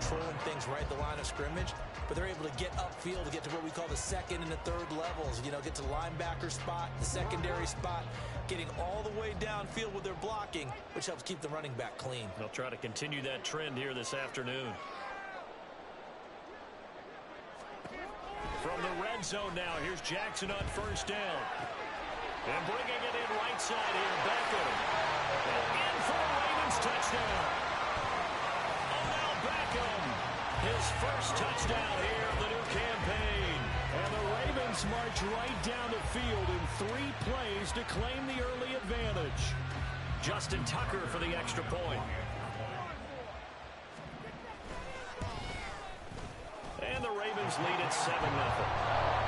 controlling things right at the line of scrimmage, but they're able to get upfield to get to what we call the second and the third levels. You know, get to the linebacker spot, the secondary spot, getting all the way downfield with their blocking, which helps keep the running back clean. They'll try to continue that trend here this afternoon. From the red zone now, here's Jackson on first down. And bringing it in right side here, Beckham. And in for the Ravens touchdown. Odell Beckham, his first touchdown here of the new campaign. And the Ravens march right down the field in 3 plays to claim the early advantage. Justin Tucker for the extra point. And the Ravens lead at 7-0.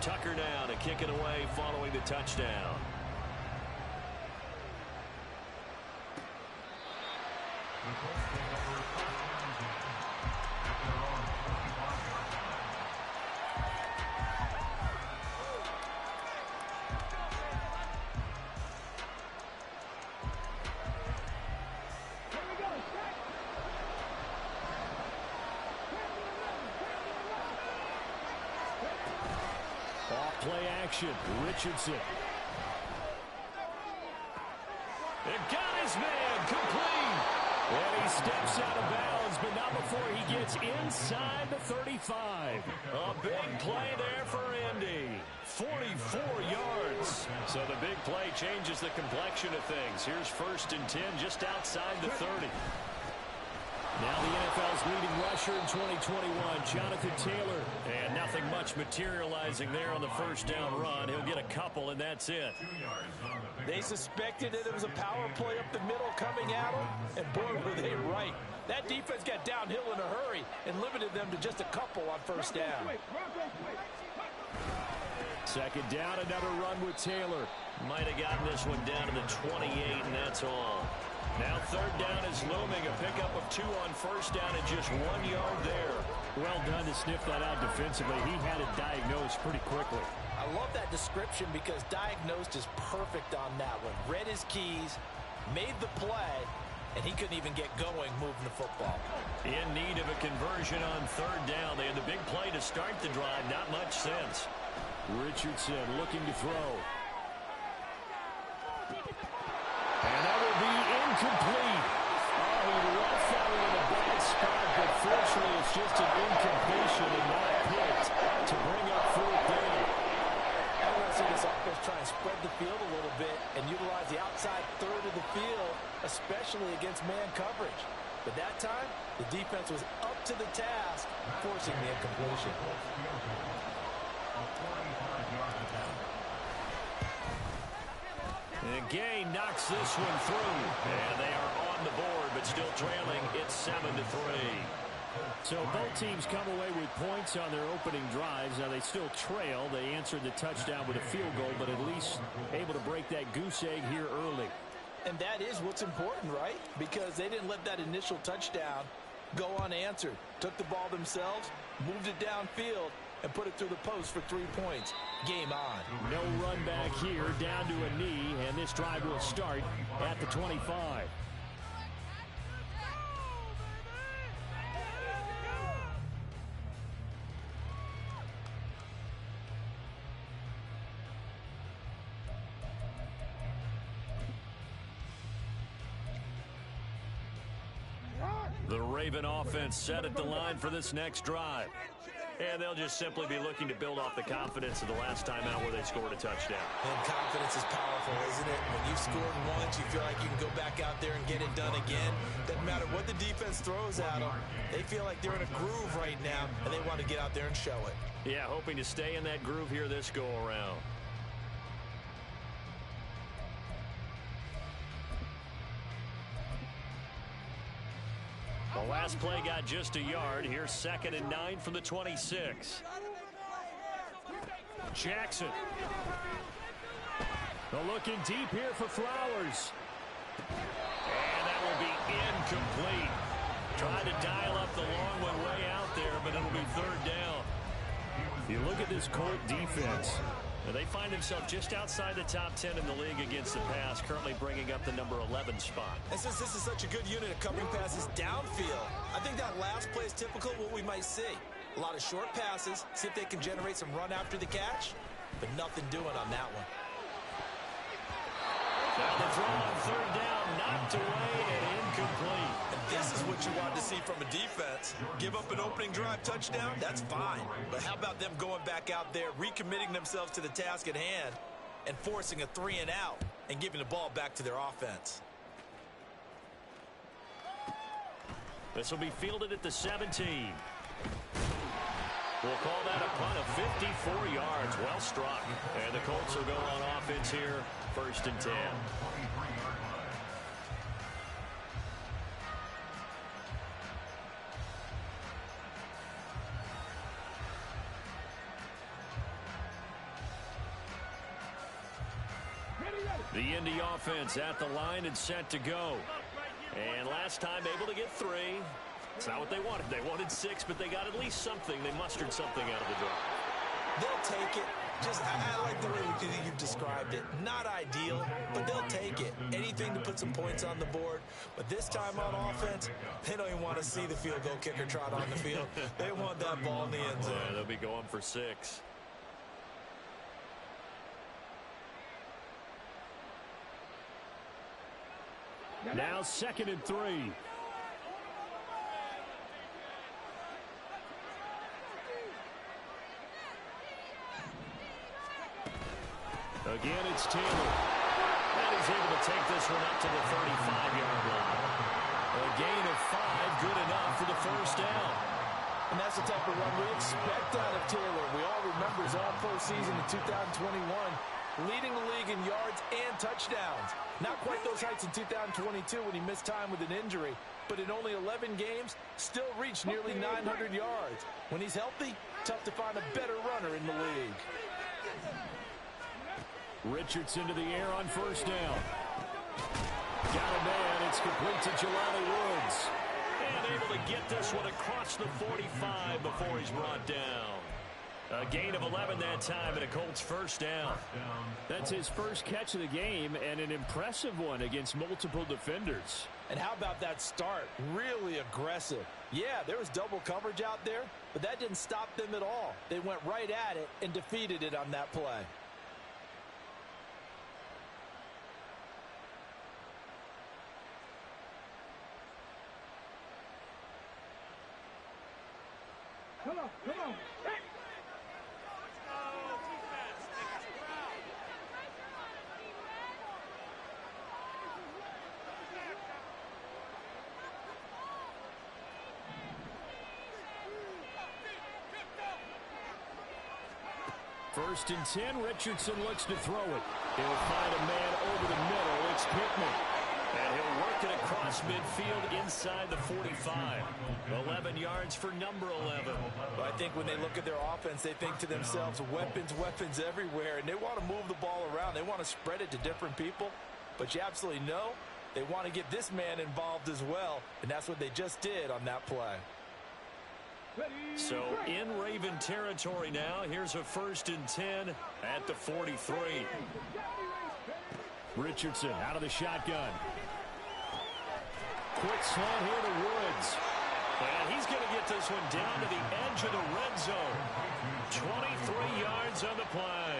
Tucker now to kick it away following the touchdown. Play action, Richardson. It got his man, complete. And he steps out of bounds, but not before he gets inside the 35. A big play there for Indy. 44 yards. So the big play changes the complexion of things. Here's 1st and 10 just outside the 30. Now the NFL's leading rusher in 2021, Jonathan Taylor. And nothing much materializing there on the first down run. He'll get a couple, and that's it. They suspected that it was a power play up the middle coming at them, and boy, were they right. That defense got downhill in a hurry and limited them to just a couple on first down. Second down, another run with Taylor. Might have gotten this one down to the 28, and that's all. Now 3rd down is looming. A pickup of 2 on first down and just 1 yard there. Well done to sniff that out defensively. He had it diagnosed pretty quickly. I love that description because diagnosed is perfect on that one. Read his keys, made the play, and he couldn't even get going moving the football. In need of a conversion on 3rd down. They had the big play to start the drive. Not much sense. Richardson looking to throw. And that will be incomplete. Oh, he left that one in a bad spot, but fortunately it's just an incompletion and not picked to bring up 4th down. I want to see this offense try and spread the field a little bit and utilize the outside 3rd of the field, especially against man coverage. But that time, the defense was up to the task, forcing the incompletion. And Gay knocks this one through. And they are on the board, but still trailing. It's 7-3. So both teams come away with points on their opening drives. Now they still trail. They answered the touchdown with a field goal, but at least able to break that goose egg here early. And that is what's important, right? Because they didn't let that initial touchdown go unanswered. Took the ball themselves, moved it downfield, and put it through the post for 3 points. Game on. No run back here, down to a knee, and this drive will start at the 25. The Raven offense set at the line for this next drive. And they'll just simply be looking to build off the confidence of the last time out where they scored a touchdown. And confidence is powerful, isn't it? When you've scored once, you feel like you can go back out there and get it done again. Doesn't matter what the defense throws at them. They feel like they're in a groove right now, and they want to get out there and show it. Yeah, hoping to stay in that groove here this go-around. The last play got just a yard. Here's 2nd and 9 from the 26. Jackson. They're looking deep here for Flowers. And that will be incomplete. Tried to dial up the long one way out there, but it'll be third down. You look at this Colt defense. They find themselves just outside the top 10 in the league against the pass, currently bringing up the number 11 spot. And since this is such a good unit of covering passes downfield, I think that last play is typical of what we might see. A lot of short passes, see if they can generate some run after the catch, but nothing doing on that one. Now the throw on third down, knocked away and incomplete. And this is what you want to see from a defense. Give up an opening drive touchdown, that's fine. But how about them going back out there, recommitting themselves to the task at hand, and forcing a 3 and out, and giving the ball back to their offense. This will be fielded at the 17. We'll call that a punt of 54 yards. Well struck. And the Colts will go on offense here, 1st and 10. The Indy offense at the line and set to go. And last time able to get 3. It's not what they wanted. They wanted 6, but they got at least something. They mustered something out of the drive. They'll take it. I like the way you described it. Not ideal, but they'll take it. Anything to put some points on the board. But this time on offense, they don't even want to see the field goal kicker trot on the field. They want that ball in the end zone. Yeah, they'll be going for 6. Now 2nd and 3. Again, it's Taylor. And he's able to take this one up to the 35-yard line. A gain of 5, good enough for the 1st down. And that's the type of run we expect out of Taylor. We all remember his all-pro season in 2021, leading the league in yards and touchdowns. Not quite those heights in 2022 when he missed time with an injury, but in only 11 games, still reached nearly 900 yards. When he's healthy, tough to find a better runner in the league. Richardson to the air on 1st down. Got a man. It's complete to Jelani Woods. And able to get this one across the 45 before he's brought down. A gain of 11 that time and a Colts 1st down. That's his first catch of the game and an impressive one against multiple defenders. And how about that start? Really aggressive. Yeah, there was double coverage out there, but that didn't stop them at all. They went right at it and defeated it on that play. Come on, come on. Hey. First and 10, Richardson looks to throw it. He'll find a man over the middle. It's Pittman. And he'll work it across midfield inside the 45. 11 yards for number 11. But I think when they look at their offense, they think to themselves, weapons, weapons everywhere. And they want to move the ball around. They want to spread it to different people. But you absolutely know they want to get this man involved as well. And that's what they just did on that play. So in Raven territory now. Here's a 1st and 10 at the 43. Richardson out of the shotgun. Quick slant here to Woods. And he's going to get this one down to the edge of the red zone. 23 yards on the play.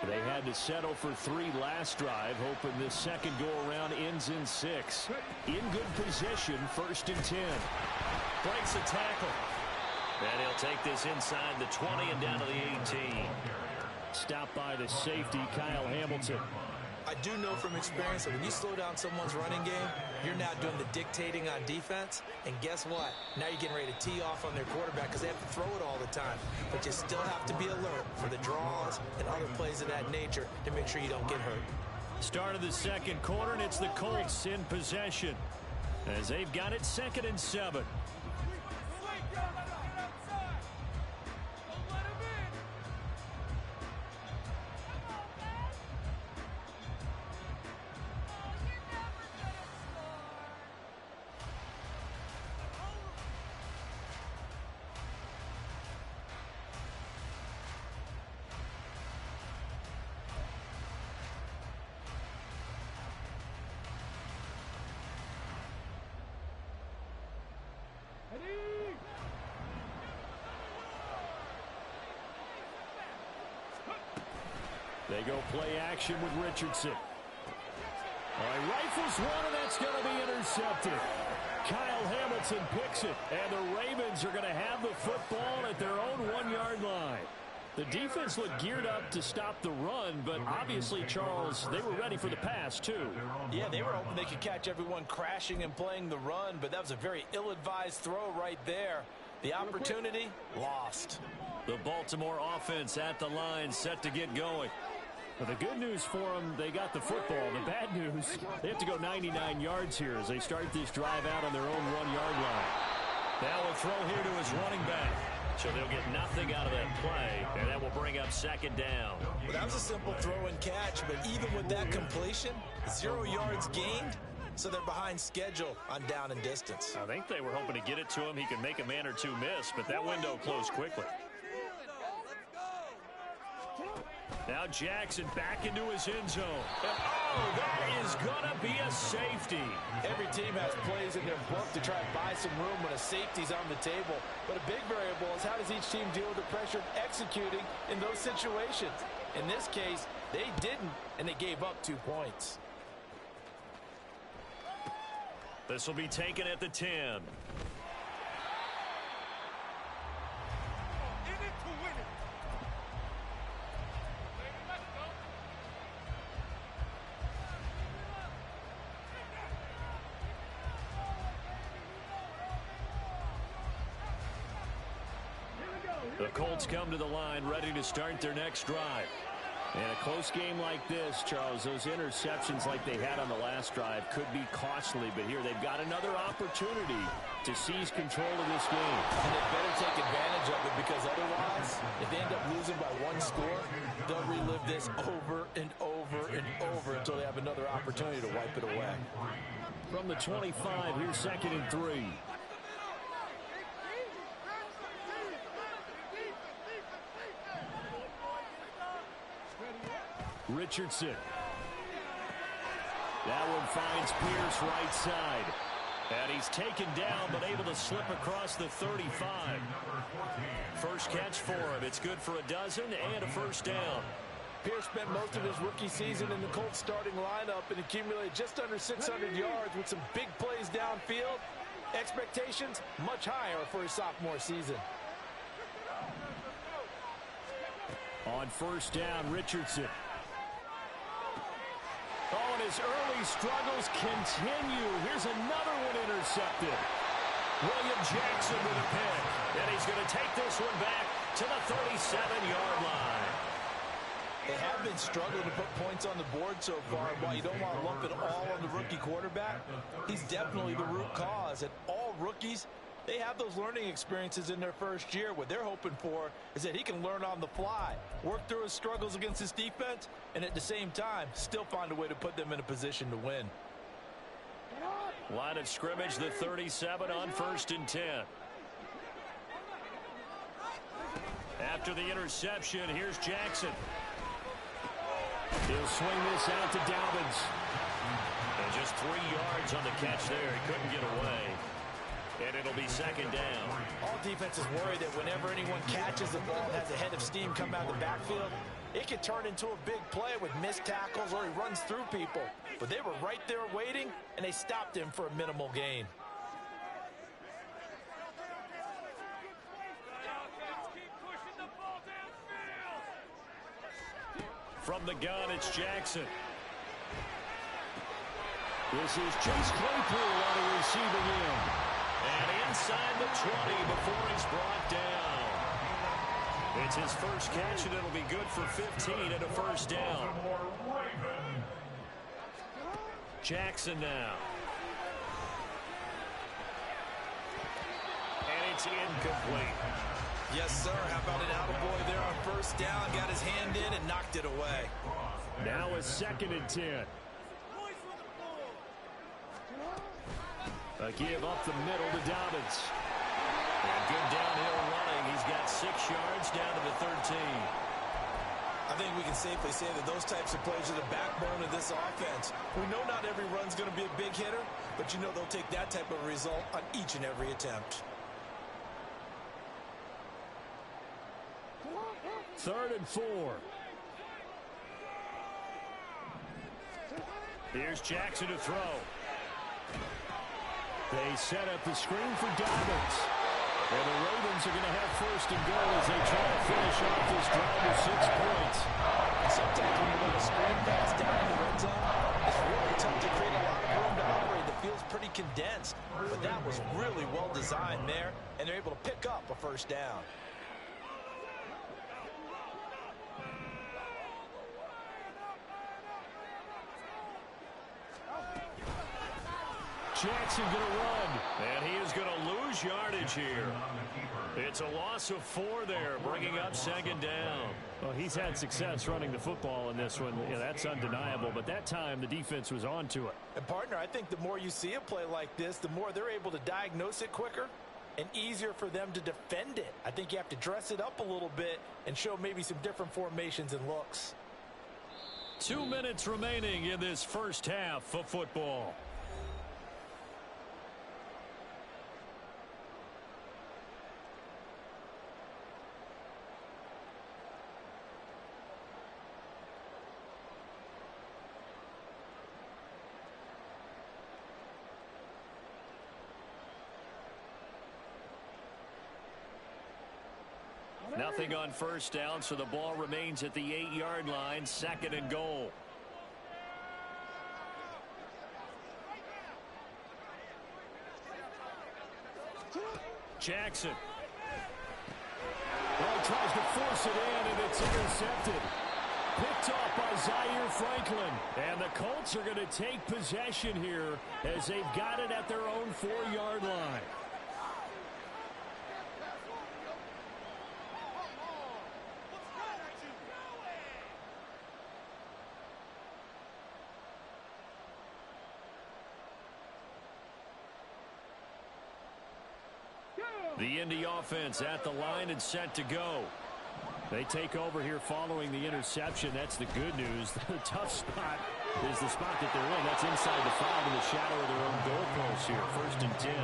They had to settle for 3 last drive, hoping this second go-around ends in 6. In good position, 1st and 10. Breaks the tackle. And he'll take this inside the 20 and down to the 18. Stopped by the safety, Kyle Hamilton. I do know from experience that when you slow down someone's running game, you're now doing the dictating on defense. And guess what? Now you're getting ready to tee off on their quarterback because they have to throw it all the time. But you still have to be alert for the draws and other plays of that nature to make sure you don't get hurt. Start of the second quarter, and it's the Colts in possession as they've got it 2nd and 7. They go play action with Richardson. All right, rifles one, and that's going to be intercepted. Kyle Hamilton picks it, and the Ravens are going to have the football at their own 1-yard line. The defense looked geared up to stop the run, but obviously, Charles, they were ready for the pass, too. Yeah, they were hoping they could catch everyone crashing and playing the run, but that was a very ill-advised throw right there. The opportunity, lost. The Baltimore offense at the line, set to get going. Well, the good news for them, they got the football. The bad news, they have to go 99 yards here as they start this drive out on their own 1-yard line. Now a throw here to his running back. So they'll get nothing out of that play, and that will bring up 2nd down. Well, that was a simple throw and catch, but even with that completion, 0 yards gained, so they're behind schedule on down and distance. I think they were hoping to get it to him. He could make a man or two miss, but that window closed quickly. Now Jackson back into his end zone. And, oh, that is going to be a safety. Every team has plays in their book to try and buy some room when a safety's on the table. But a big variable is how does each team deal with the pressure of executing in those situations. In this case, they didn't, and they gave up 2 points. This will be taken at the 10. The Colts come to the line ready to start their next drive. And a close game like this, Charles, those interceptions like they had on the last drive could be costly. But here they've got another opportunity to seize control of this game. And they better take advantage of it because otherwise, if they end up losing by 1 score, they'll relive this over and over and over until they have another opportunity to wipe it away. From the 25, here's 2nd and 3. Richardson. That one finds Pierce right side. And he's taken down but able to slip across the 35. First catch for him. It's good for a dozen and a first down. Pierce spent most of his rookie season in the Colts starting lineup and accumulated just under 600 yards with some big plays downfield. Expectations much higher for his sophomore season. On first down, Richardson. Oh, and his early struggles continue. Here's another one intercepted. William Jackson with a pick. And he's going to take this one back to the 37-yard line. They have been struggling to put points on the board so far. While you don't want to lump it all on the rookie quarterback, he's definitely the root cause. And all rookies, they have those learning experiences in their first year. What they're hoping for is that he can learn on the fly, work through his struggles against his defense, and at the same time, still find a way to put them in a position to win. Line of scrimmage, the 37 on 1st and 10. After the interception, here's Jackson. He'll swing this out to Dobbins. And just 3 yards on the catch there. He couldn't get away. And it'll be 2nd down. All defenses worry that whenever anyone catches the ball and has a head of steam come out of the backfield, it can turn into a big play with missed tackles or he runs through people. But they were right there waiting, and they stopped him for a minimal gain. From the gun, it's Jackson. This is Chase Claypool on the receiving end. And inside the 20 before he's brought down. It's his first catch, and it'll be good for 15 and a first down. Jackson now. And it's incomplete. Yes, sir. How about an attaboy there on first down? Got his hand in and knocked it away. Now a 2nd and 10. A give up the middle to Dobbins. And good downhill running. He's got 6 yards down to the 13. I think we can safely say that those types of plays are the backbone of this offense. We know not every run's going to be a big hitter, but you know they'll take that type of result on each and every attempt. 3rd and 4. Here's Jackson to throw. They set up the screen for Dobbins. And the Ravens are going to have 1st and goal as they try to finish off this drive with 6 points. And sometimes when you run a screen pass down in the red zone, it's really tough to create a lot of room to operate. The field's pretty condensed. But that was really well designed there, and they're able to pick up a first down. Jackson going to run. And he is going to lose yardage here. It's a loss of 4 there, bringing up 2nd down. Well, he's had success running the football in this one. Yeah, that's undeniable. But that time, the defense was on to it. And, partner, I think the more you see a play like this, the more they're able to diagnose it quicker and easier for them to defend it. I think you have to dress it up a little bit and show maybe some different formations and looks. 2 minutes remaining in this first half of football. Nothing on first down, so the ball remains at the 8-yard line, 2nd and goal. Jackson. Well, he tries to force it in, and it's intercepted. Picked off by Zaire Franklin. And the Colts are going to take possession here as they've got it at their own 4-yard line. The Indy offense at the line and set to go. They take over here following the interception. That's the good news. The tough spot is the spot that they're in. That's inside the 5 in the shadow of their own goalpost here. 1st and 10.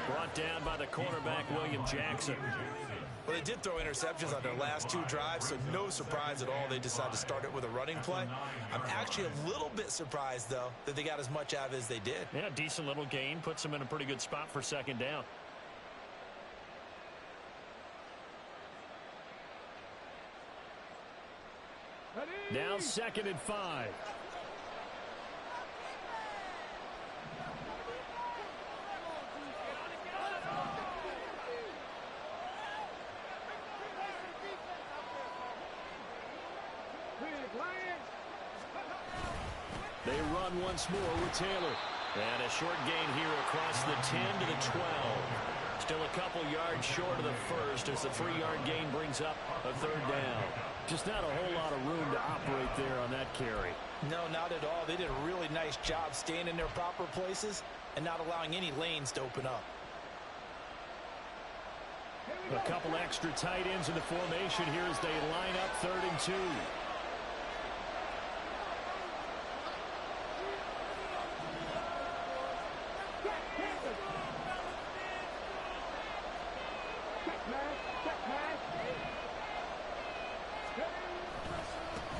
Brought down by the cornerback, William Jackson. Well, they did throw interceptions on their last 2 drives, so no surprise at all they decided to start it with a running play. I'm actually a little bit surprised, though, that they got as much out of it as they did. Yeah, decent little gain. Puts them in a pretty good spot for 2nd down. Now 2nd and 5. They run once more with Taylor. And a short gain here across the 10 to the 12. Still a couple yards short of the first as the 3-yard gain brings up a 3rd down. Just not a whole lot of room to operate there on that carry. No, not at all. They did a really nice job staying in their proper places and not allowing any lanes to open up. A couple extra tight ends in the formation here as they line up 3rd and 2.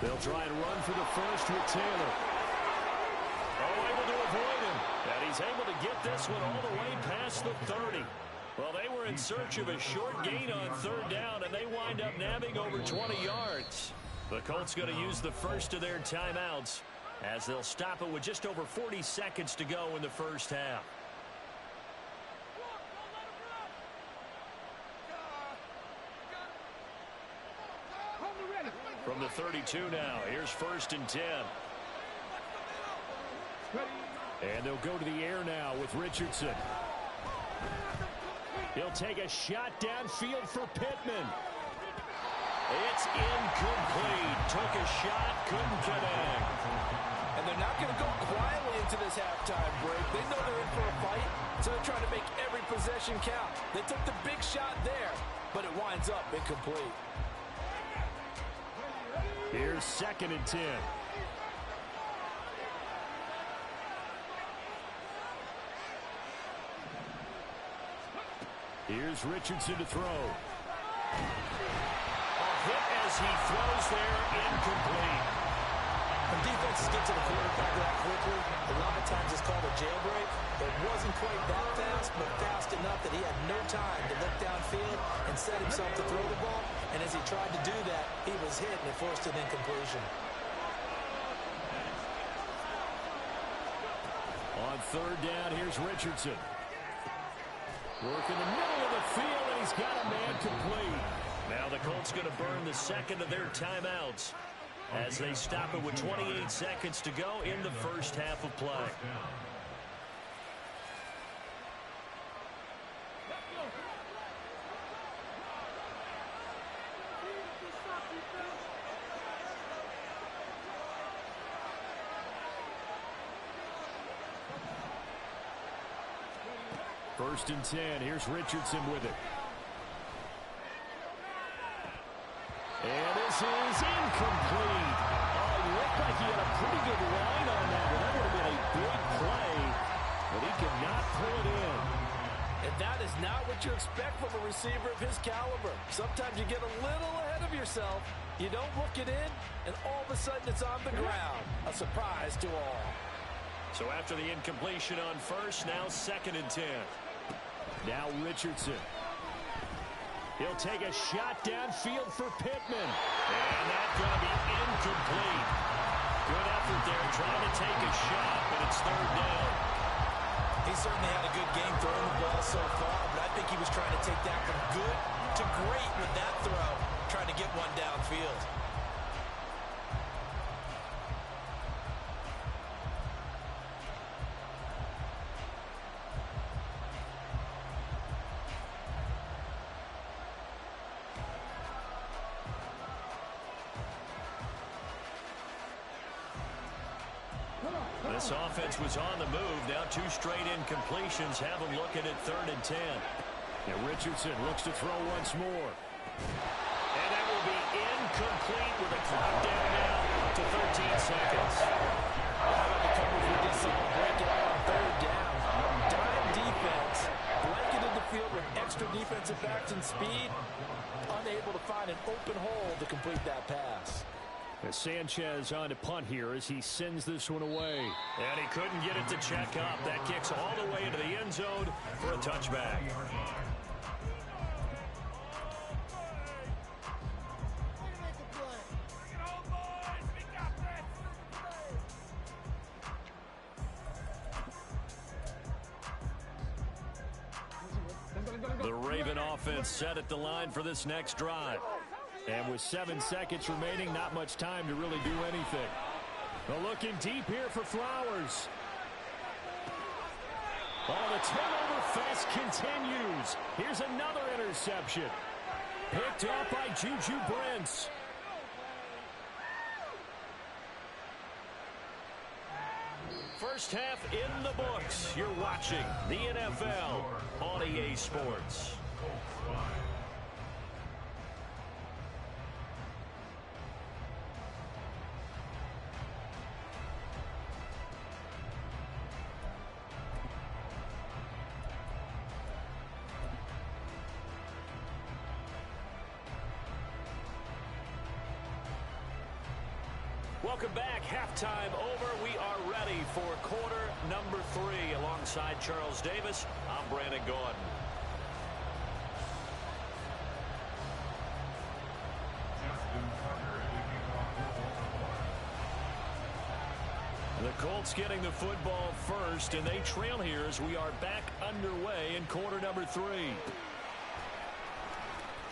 They'll try and run for the first with Taylor. Oh, able to avoid him. And he's able to get this one all the way past the 30. Well, they were in search of a short gain on 3rd down, and they wind up nabbing over 20 yards. The Colts going to use the first of their timeouts as they'll stop it with just over 40 seconds to go in the first half. From the 32 now, here's 1st and 10. And they'll go to the air now with Richardson. He'll take a shot downfield for Pittman. It's incomplete. Took a shot, couldn't connect. And they're not going to go quietly into this halftime break. They know they're in for a fight, so they're trying to make every possession count. They took the big shot there, but it winds up incomplete. Here's 2nd and 10. Here's Richardson to throw. A hit as he throws there, incomplete. When defenses get to the quarterback that quickly, a lot of times it's called a jailbreak. It wasn't quite that fast, but fast enough that he had no time to look downfield and set himself to throw the ball. And as he tried to do that, he was hit and it forced an incompletion. On 3rd down, here's Richardson. Work in the middle of the field, and he's got a man complete. Now the Colts going to burn the 2nd of their timeouts as they stop it with 28 seconds to go in the first half of play. First and 10. Here's Richardson with it. And this is incomplete. Oh, it looked like he had a pretty good line on that. That would have been a big play, but he could not pull it in. And that is not what you expect from a receiver of his caliber. Sometimes you get a little ahead of yourself. You don't look it in, and all of a sudden it's on the ground. A surprise to all. So after the incompletion on 1st, now 2nd and 10. Now Richardson. He'll take a shot downfield for Pittman. And that's going to be incomplete. Good effort there trying to take a shot, but it's 3rd down. He certainly had a good game throwing the ball so far, but I think he was trying to take that from good to great with that throw, trying to get one downfield. This offense was on the move. Now 2 straight incompletions have them looking at 3rd and 10. Now Richardson looks to throw once more. And that will be incomplete with a clock down now to 13 seconds. The coverage we just saw break out on 3rd down. Dime defense blanketed the field with extra defensive backs and speed. Unable to find an open hole to complete that pass. As Sanchez on to punt here as he sends this one away. And he couldn't get it to check up. That kicks all the way into the end zone for a touchback. The Raven offense set at the line for this next drive. And with 7 seconds remaining, not much time to really do anything. But looking deep here for Flowers. Oh, the turnover fest continues. Here's another interception. Picked up by Juju Brents. First half in the books. You're watching the NFL on EA Sports. Welcome back. Halftime over. We are ready for quarter number 3. Alongside Charles Davis, I'm Brandon Gordon. The Colts getting the football first, and they trail here as we are back underway in quarter number 3.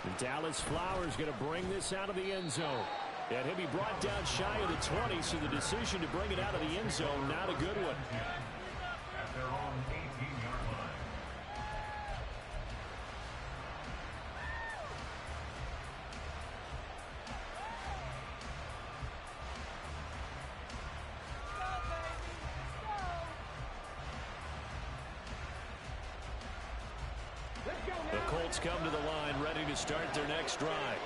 And Dallas Flowers going to bring this out of the end zone. And he'll be brought down shy of the 20, so the decision to bring it out of the end zone, not a good one. At their own 18-yard line. The Colts come to the line, ready to start their next drive.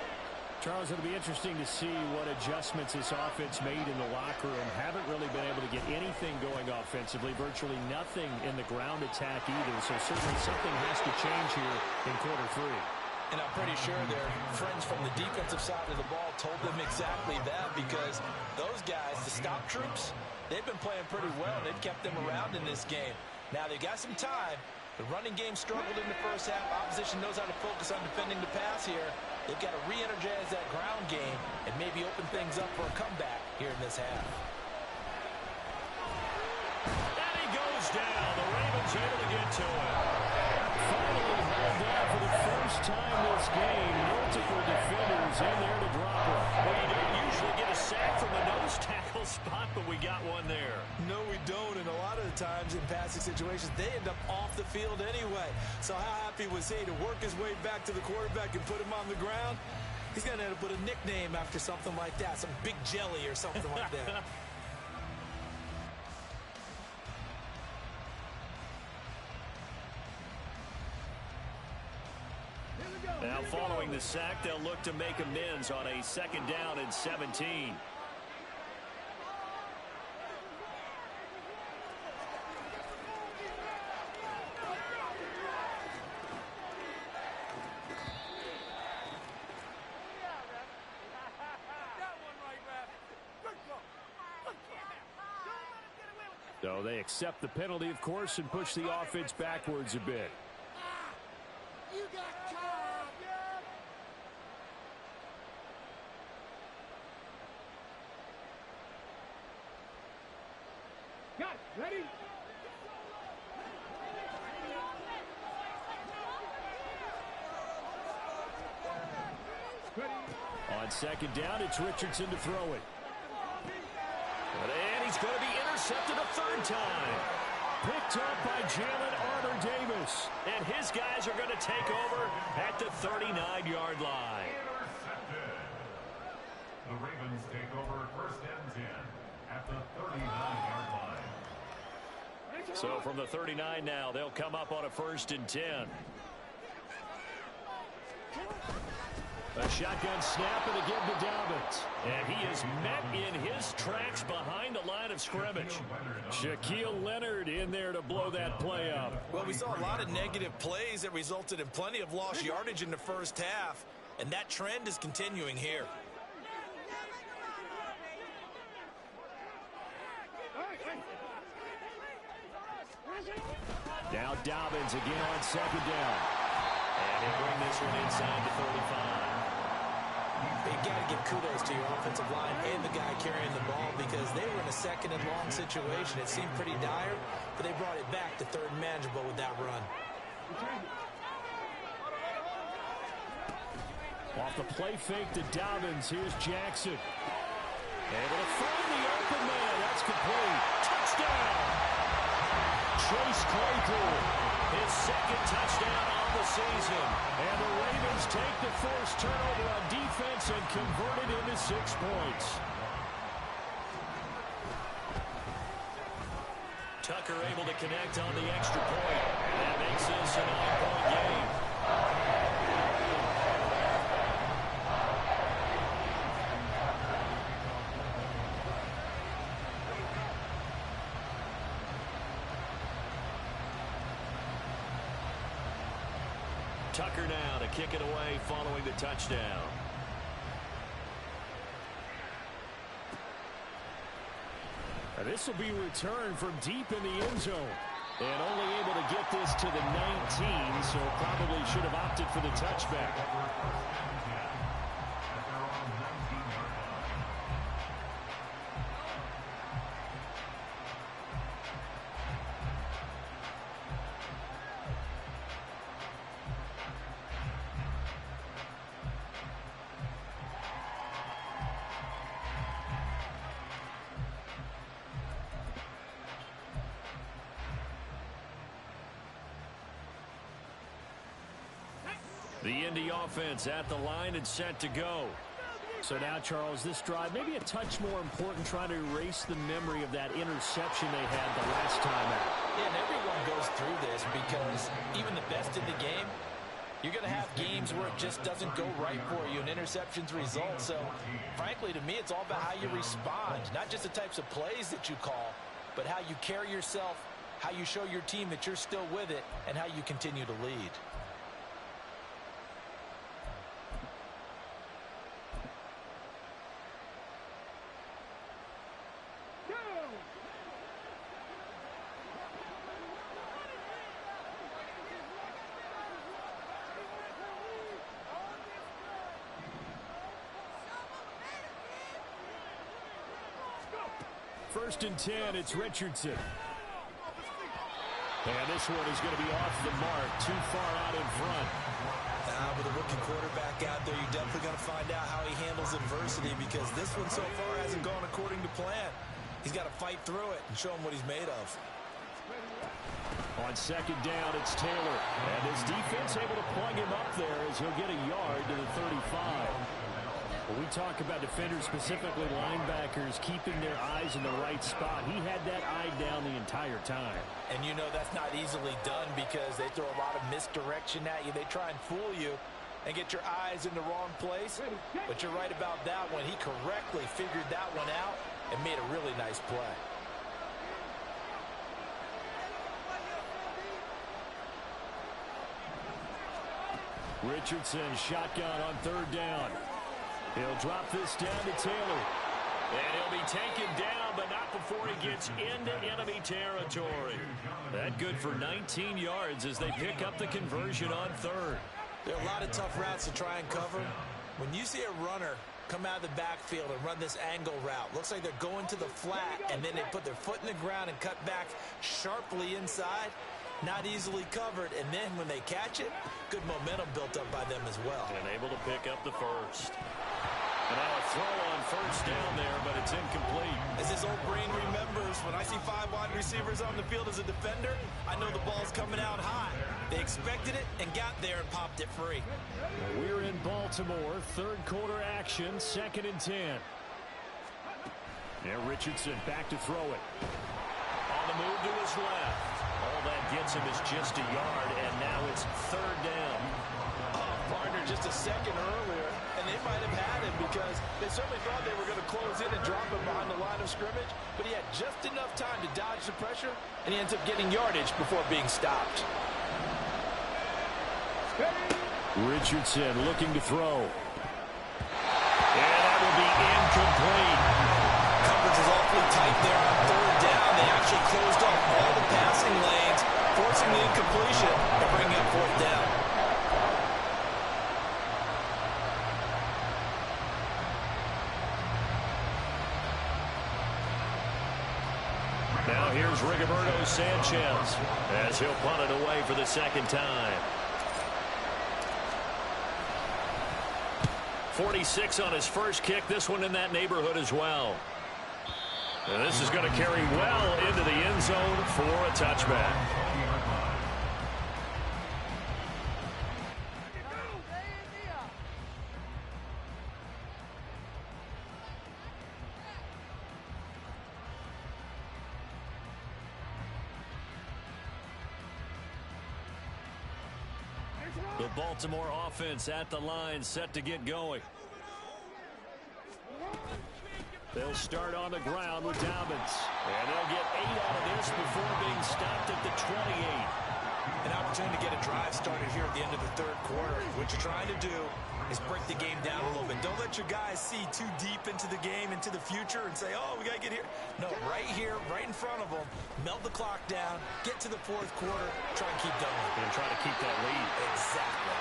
Charles, it'll be interesting to see what adjustments this offense made in the locker room. Haven't really been able to get anything going offensively, virtually nothing in the ground attack either. So certainly something has to change here in quarter 3. And I'm pretty sure their friends from the defensive side of the ball told them exactly that, because those guys, the stop troops, they've been playing pretty well. They've kept them around in this game. Now they've got some time. The running game struggled in the first half. Opposition knows how to focus on defending the pass here. They've got to re-energize that ground game and maybe open things up for a comeback here in this half. And he goes down. The Ravens able to get to him. Finally hauled down for the first time this game. Multiple defenders in there to drop him. Well, you don't usually get a sack from the nose tackle spot, but we got one there. No, we don't, and a lot of the times in passing situations, they end up off the field anyway. So how happy was he to work his way back to the quarterback and put him on the ground? He's going to end up with a nickname after something like that, some Big Jelly or something like that. Now following the sack, they'll look to make amends on a 2nd down and 17. So they accept the penalty, of course, and push the offense backwards a bit. You got caught. Got it. Ready? On 2nd down, it's Richardson to throw it. And he's going to be intercepted a 3rd time. Picked up by Jalen Armour-Davis. And his guys are going to take over at the 39-yard line. Intercepted. The Ravens take over 1st and 10 at the 39-yard line. So from the 39 now, they'll come up on a 1st and 10. A shotgun snap and again to Dobbins. And he is met in his tracks behind the line of scrimmage. Shaquille Leonard in there to blow that play up. Well, we saw a lot of negative plays that resulted in plenty of lost yardage in the first half, and that trend is continuing here. Now Dobbins again on 2nd down. And they bring this one inside the 35. You got to give kudos to your offensive line and the guy carrying the ball, because they were in a 2nd and long situation. It seemed pretty dire, but they brought it back to 3rd and manageable with that run. Off the play fake to Dobbins. Here's Jackson. Able to find the open man. That's complete. Touchdown! Chase Claypool. His 2nd touchdown on the season. And the Ravens take the first turnover on defense and convert it into 6 points. Tucker able to connect on the extra point. That makes this a 9-point game. Tucker now to kick it away following the touchdown. This will be returned from deep in the end zone. And only able to get this to the 19, so probably should have opted for the touchback. The Indy offense at the line and set to go. So now, Charles, this drive maybe a touch more important, trying to erase the memory of that interception they had the last time out. Yeah, and everyone goes through this because even the best in the game, you're going to have games where it just doesn't go right for you, and interceptions result. So, frankly, to me, it's all about how you respond, not just the types of plays that you call, but how you carry yourself, how you show your team that you're still with it, and how you continue to lead. First and 10, it's Richardson. And this one is going to be off the mark, too far out in front. With a rookie quarterback out there, you're definitely going to find out how he handles adversity, because this one so far hasn't gone according to plan. He's got to fight through it and show him what he's made of. On second down, it's Taylor. And his defense able to plug him up there as he'll get a yard to the 35. When we talk about defenders, specifically linebackers, keeping their eyes in the right spot, he had that eye down the entire time. And you know that's not easily done because they throw a lot of misdirection at you. They try and fool you and get your eyes in the wrong place. But you're right about that one. He correctly figured that one out and made a really nice play. Richardson shotgun on third down. He'll drop this down to Taylor. And he'll be taken down, but not before he gets into enemy territory. That good for 19 yards as they pick up the conversion on third. There are a lot of tough routes to try and cover. When you see a runner come out of the backfield and run this angle route, looks like they're going to the flat, and then they put their foot in the ground and cut back sharply inside. Not easily covered, and then when they catch it, good momentum built up by them as well. And able to pick up the first. And now a throw on first down there, but it's incomplete. As his old brain remembers, when I see 5 wide receivers on the field as a defender, I know the ball's coming out high. They expected it and got there and popped it free. We're in Baltimore, third quarter action, 2nd and 10. Now Richardson back to throw it. On the move to his left. All that gets him is just a yard, and now it's third down. Partner just a second earlier, and they might have had him because they certainly thought they were going to close in and drop him behind the line of scrimmage, but he had just enough time to dodge the pressure, and he ends up getting yardage before being stopped. Richardson looking to throw. And that will be incomplete. Coverage is awfully tight there on third down. They actually closed off all the passing lanes, forcing the incompletion and bringing up fourth down. Now here's Rigoberto Sanchez as he'll punt it away for the second time. 46 on his first kick. This one in that neighborhood as well. And this is going to carry well into the end zone for a touchback. The Baltimore offense at the line, set to get going. They'll start on the ground with Dobbins. And they'll get 8 out of this before being stopped at the 28. An opportunity to get a drive started here at the end of the third quarter. What you're trying to do is break the game down a little bit. Don't let your guys see too deep into the game, into the future, and say, oh, we got to get here. No, right here, right in front of them, melt the clock down, get to the fourth quarter, try and keep going. And try to keep that lead. Exactly.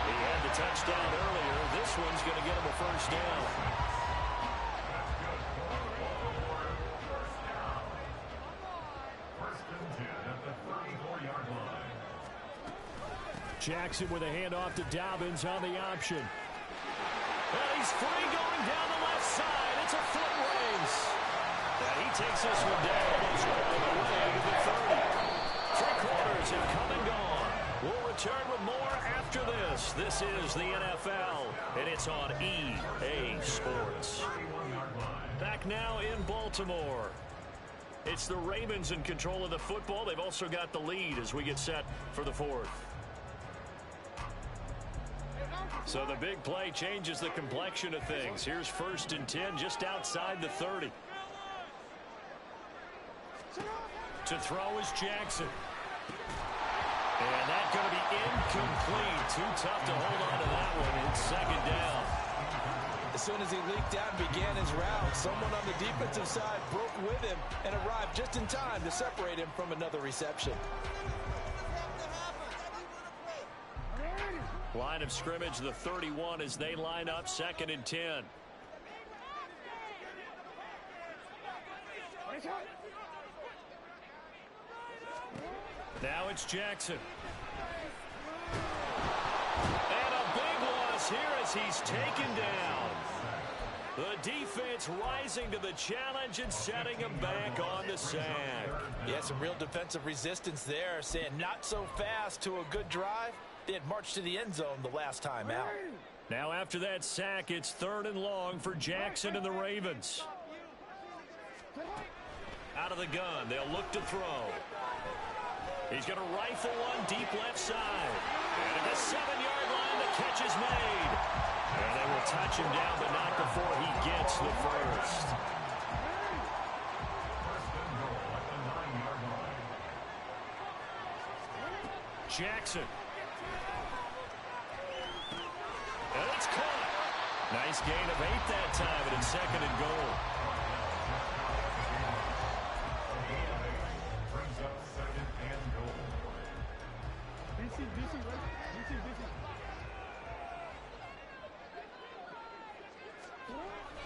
He had the touchdown earlier. This one's going to get him a first down. Jackson with a handoff to Dobbins on the option. And he's free going down the left side. It's a foot race. And he takes this one down almost all the way to the 30. 3 quarters have come and gone. We'll return with more after this. Sports. This is the NFL, and it's on EA Sports. Back now in Baltimore. It's the Ravens in control of the football. They've also got the lead as we get set for the fourth. So the big play changes the complexion of things. Here's 1st and 10 just outside the 30. To throw is Jackson. And that's going to be incomplete. Too tough to hold on to that one. It's 2nd down. As soon as he leaked out and began his route, someone on the defensive side broke with him and arrived just in time to separate him from another reception. Line of scrimmage, the 31 as they line up 2nd and 10. Now it's Jackson. And a big loss here as he's taken down. The defense rising to the challenge and setting him back on the sack. Yeah, some real defensive resistance there, saying not so fast to a good drive. They had marched to the end zone the last time out. Now after that sack, it's 3rd and long for Jackson and the Ravens. Out of the gun, they'll look to throw. He's going to rifle one deep left side. And at the 7-yard line, the catch is made. And they will touch him down, but not before he gets the first. Jackson. And it's caught. Nice gain of 8 that time, and it's 2nd and goal. Brings up 2nd and goal.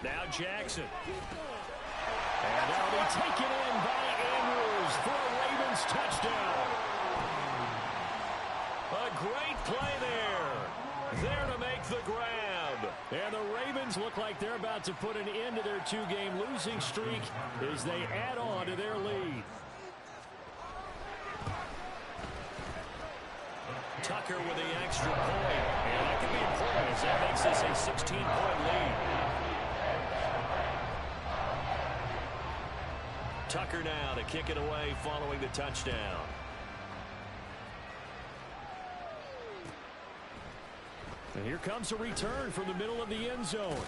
Now Jackson. And that'll be taken in by Andrews for a Ravens touchdown. A great play there. There to make the grab. And the Ravens look like they're about to put an end to their 2-game losing streak as they add on to their lead. Tucker with the extra point. And that can be important as that makes this a 16-point lead. Tucker now to kick it away following the touchdown. And here comes a return from the middle of the end zone.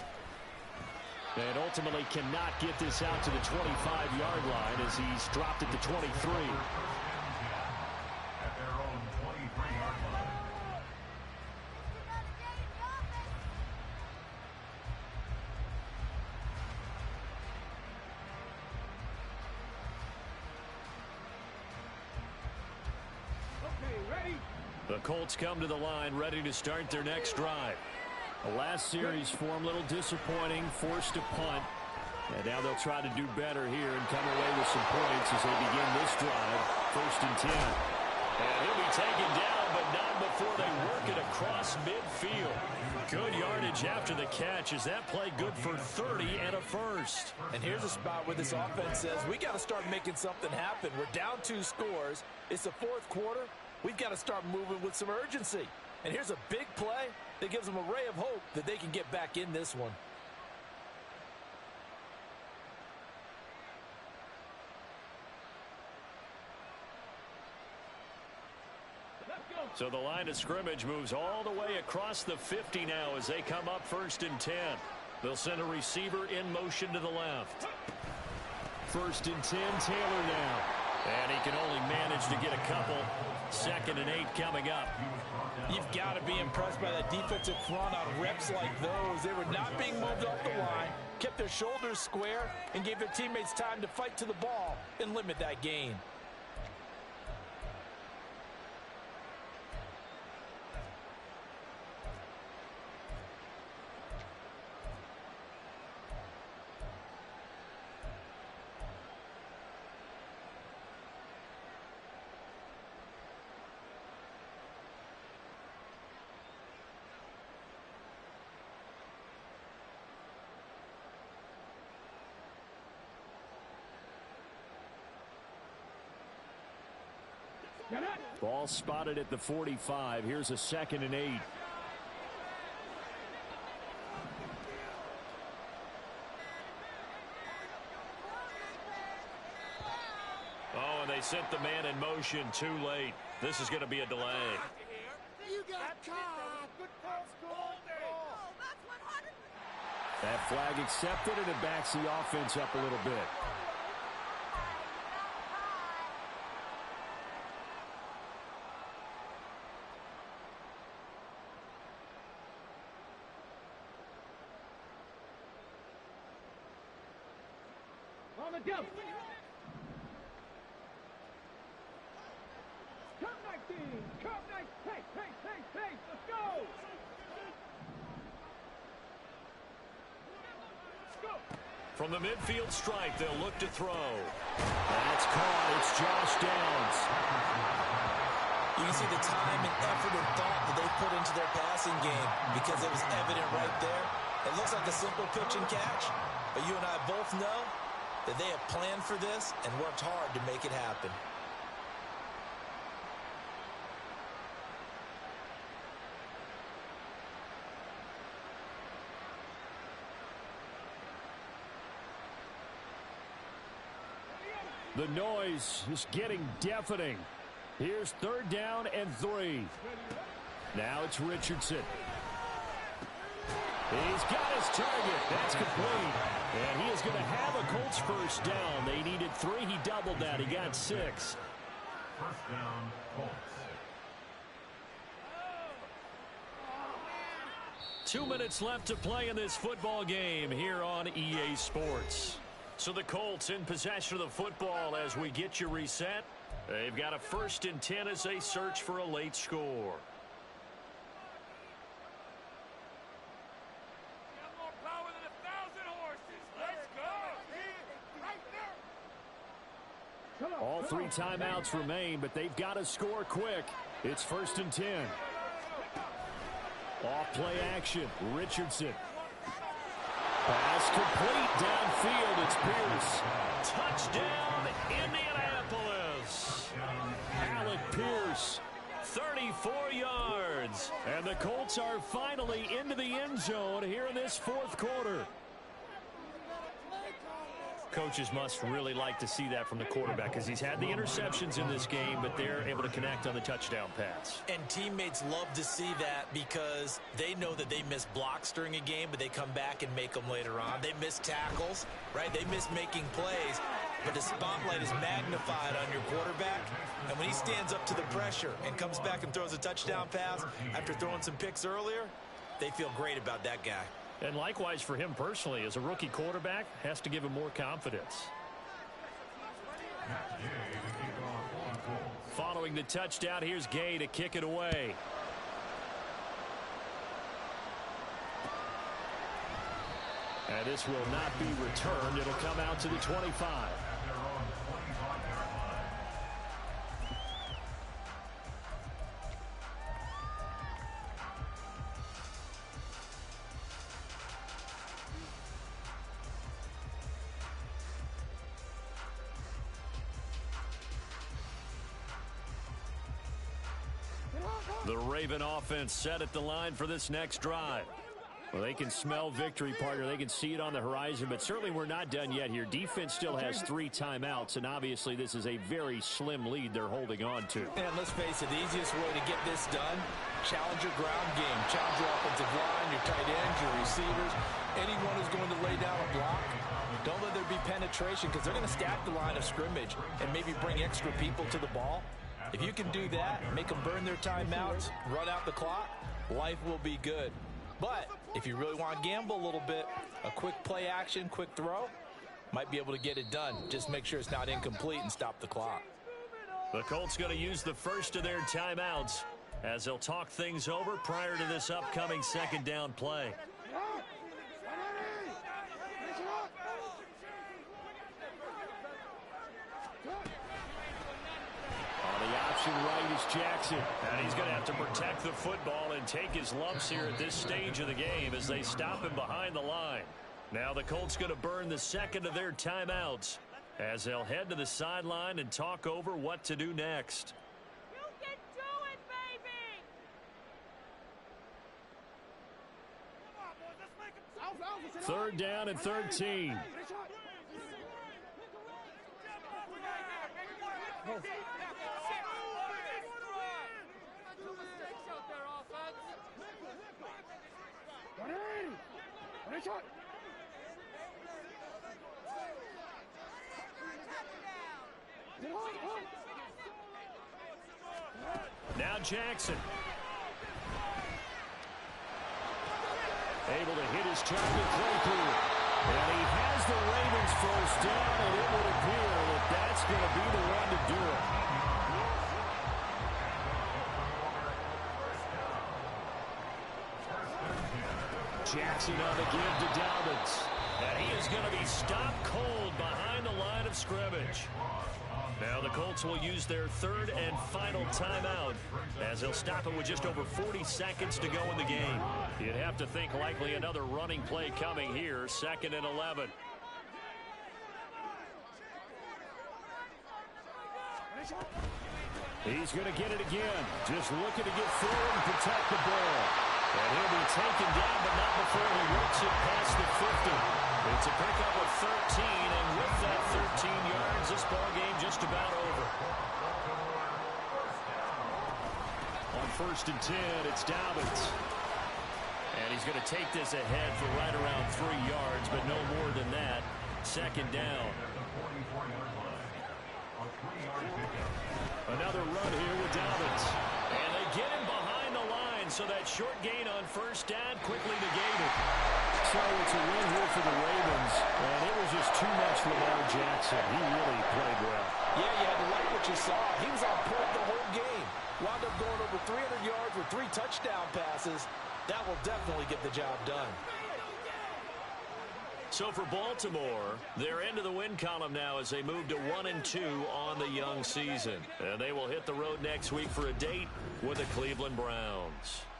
And ultimately cannot get this out to the 25-yard line as he's dropped at the 23. At their own 23-yard line. The Colts come to the line ready to start their next drive. The last series for them a little disappointing, forced to punt. And now they'll try to do better here and come away with some points as they begin this drive. 1st and 10. And he'll be taken down, but not before they work it across midfield. Good yardage after the catch. Is that play good for 30 and a first? And here's a spot where this offense says, we got to start making something happen. We're down 2 scores. It's the 4th quarter. We've got to start moving with some urgency. And here's a big play that gives them a ray of hope that they can get back in this one. So the line of scrimmage moves all the way across the 50 now as they come up 1st and 10. They'll send a receiver in motion to the left. 1st and 10, Taylor now. And he can only manage to get a couple. 2nd and 8 coming up. You've got to be impressed by that defensive front on reps like those. They were not being moved off the line, kept their shoulders square, and gave their teammates time to fight to the ball and limit that gain. Ball spotted at the 45. Here's a 2nd and 8. They sent the man in motion too late. This is going to be a delay. You got caught. That flag accepted, and it backs the offense up a little bit. On the jump. Come 19. Come 19. Hey. Let's go. From the midfield stripe, they'll look to throw. That's caught. It's Josh Downs. You can see the time and effort and thought that they put into their passing game because it was evident right there. It looks like a simple pitch and catch, but you and I both know that they have planned for this and worked hard to make it happen. The noise is getting deafening. Here's 3rd down and 3. Now it's Richardson. He's got his target. That's complete. And he is going to have a Colts first down. They needed 3. He doubled that. He got 6. First down, Colts. 2 minutes left to play in this football game here on EA Sports. So the Colts in possession of the football as we get you reset. They've got a 1st and 10 as they search for a late score. All 3 timeouts remain, but they've got to score quick. It's 1st and 10. Off play action. Richardson. Pass complete downfield. It's Pierce. Touchdown, Indianapolis. Alec Pierce. 34 yards. And the Colts are finally into the end zone here in this 4th quarter. Coaches must really like to see that from the quarterback because he's had the interceptions in this game, but they're able to connect on the touchdown pass. And teammates love to see that because they know that they miss blocks during a game, but they come back and make them later on. They miss tackles, right? They miss making plays, but the spotlight is magnified on your quarterback. And when he stands up to the pressure and comes back and throws a touchdown pass after throwing some picks earlier, they feel great about that guy. And likewise for him personally, as a rookie quarterback, has to give him more confidence. Following the touchdown, here's Gay to kick it away. And this will not be returned. It'll come out to the 25. The Raven offense set at the line for this next drive. Well, they can smell victory, partner. They can see it on the horizon, but certainly we're not done yet here. Defense still has 3 timeouts, and obviously this is a very slim lead they're holding on to. And let's face it, the easiest way to get this done, challenge your ground game. Challenge your offensive line, your tight ends, your receivers. Anyone who's going to lay down a block, don't let there be penetration because they're going to stack the line of scrimmage and maybe bring extra people to the ball. If you can do that, make them burn their timeouts, run out the clock, life will be good. But if you really want to gamble a little bit, a quick play action, quick throw, might be able to get it done. Just make sure it's not incomplete and stop the clock. The Colts going to use the first of their timeouts as they'll talk things over prior to this upcoming 2nd down play. Right is Jackson. And he's going to have to protect the football and take his lumps here at this stage of the game as they stop him behind the line. Now the Colts going to burn the 2nd of their timeouts as they'll head to the sideline and talk over what to do next. You can do it, baby! 3rd down and 13. Now Jackson. Able to hit his target Claypool. And he has the Ravens first down, and it would appear that that's going to be the one to do it. Jackson on the give to Dobbins. And he is going to be stopped cold behind the line of scrimmage. Now the Colts will use their third and final timeout as they'll stop it with just over 40 seconds to go in the game. You'd have to think likely another running play coming here, 2nd and 11. He's going to get it again. Just looking to get through and protect the ball. And he'll be taken down, but not before he works it past the 50. It's a pickup of 13, and with that 13 yards, this ball game just about over. On 1st and 10, it's Dobbins. And he's going to take this ahead for right around 3 yards, but no more than that. 2nd down. Another run here with Dobbins. And they get him behind the line, so that short gain on 1st down quickly negated. So it's a win here for the Ravens, and it was just too much Lamar Jackson. He really played well. Yeah, you had to like what you saw. He was on point the whole game. Wound up going over 300 yards with 3 touchdown passes. That will definitely get the job done. So for Baltimore, they're into the win column now as they move to 1-2 on the young season. And they will hit the road next week for a date with the Cleveland Browns.